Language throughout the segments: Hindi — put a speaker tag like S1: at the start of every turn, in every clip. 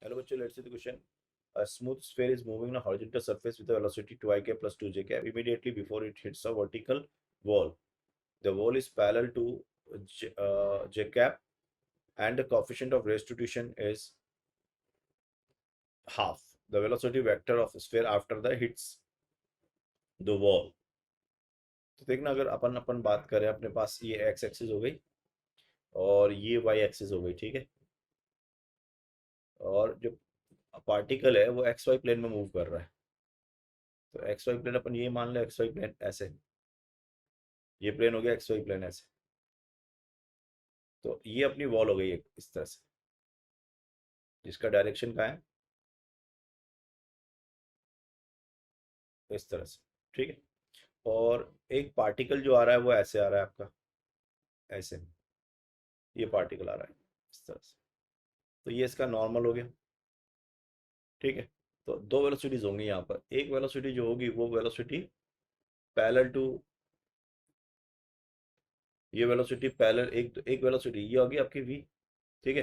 S1: Hello, bachcho, let's see the question. A smooth sphere is moving on a horizontal surface with a velocity 2ik plus 2j cap immediately before it hits a vertical wall. The wall is parallel to j cap and the coefficient of restitution is half. The velocity vector of the sphere after the hits the wall. तो देखना, अगर अपन अपन बात करें, अपने पास ये एक्स एक्सिस हो गई और ये वाई एक्सिस हो गई, ठीक है। और जो पार्टिकल है वो एक्स वाई प्लेन में मूव कर रहा है। तो एक्स वाई प्लेन अपन ये मान ले, एक्स वाई प्लेन ऐसे, ये प्लेन हो गया एक्स वाई प्लेन ऐसे। तो ये अपनी वॉल हो गई एक इस तरह से, जिसका डायरेक्शन का है इस तरह से, ठीक है। और एक पार्टिकल जो आ रहा है वो ऐसे आ रहा है आपका, ऐसे ये पार्टिकल आ रहा है इस तरह से। तो ये इसका नॉर्मल हो गया, ठीक है। तो दो वेलोसिटीज होंगी यहाँ पर। एक वेलोसिटी जो होगी वो वेलोसिटी पैरेलल टू, ये वेलोसिटी पैरेलल, एक वेलोसिटी ये होगी आपकी v, ठीक है।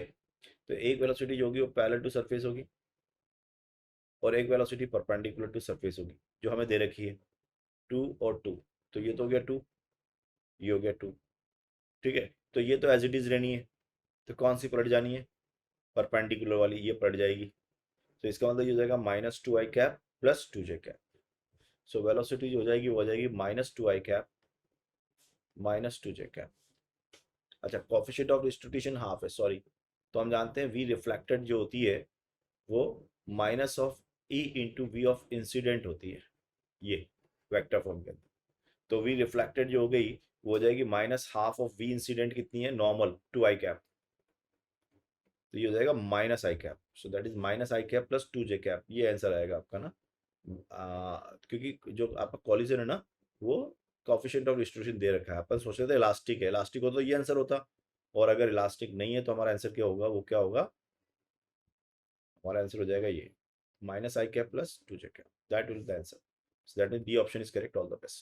S1: तो एक वेलोसिटी जो होगी वो पैरेलल टू सरफेस होगी और एक वेलोसिटी परपेंडिकुलर टू सरफेस होगी, जो हमें दे रखी है 2 और 2। तो ये तो हो गया 2, ये हो गया 2, ठीक है। तो ये तो एज इट इज रहनी है। तो कौन सी पलट जानी है? परपेंडिकुलर वाली, ये पलट जाएगी। तो इसका मतलब ये हो जाएगा -2i cap plus 2j cap. So velocity जो हो जाएगी वो हो जाएगी -2i कैप -2j कैप। अच्छा, कॉफिशिएंट ऑफ डिस्ट्रीब्यूशन हाफ है, सॉरी। तो हम जानते हैं वी रिफ्लेक्टेड जो होती है वो minus of E into V of incident होती है, ये वेक्टर फॉर्म के अंदर। तो वी रिफ्लेक्टेड जो हो गई वो हो जाएगी -हाफ ऑफ वी इंसिडेंट, कितनी है नॉर्मल 2i कैप। तो ये हो जाएगा -i cap. So that is -i cap plus 2j cap. ये आंसर आएगा आपका ना। क्योंकि जो आपका कॉलिजन है ना, वो कॉफिशिएंट ऑफ डिस्ट्रीब्यूशन दे रखा है। अपन सोच रहे थे इलास्टिक है, इलास्टिक हो तो ये आंसर होता। और अगर इलास्टिक नहीं है तो हमारा आंसर क्या होगा, वो क्या होगा, हमारा आंसर हो जाएगा ये -i cap plus 2j cap. That will the answer. So that means B option is correct. All the best.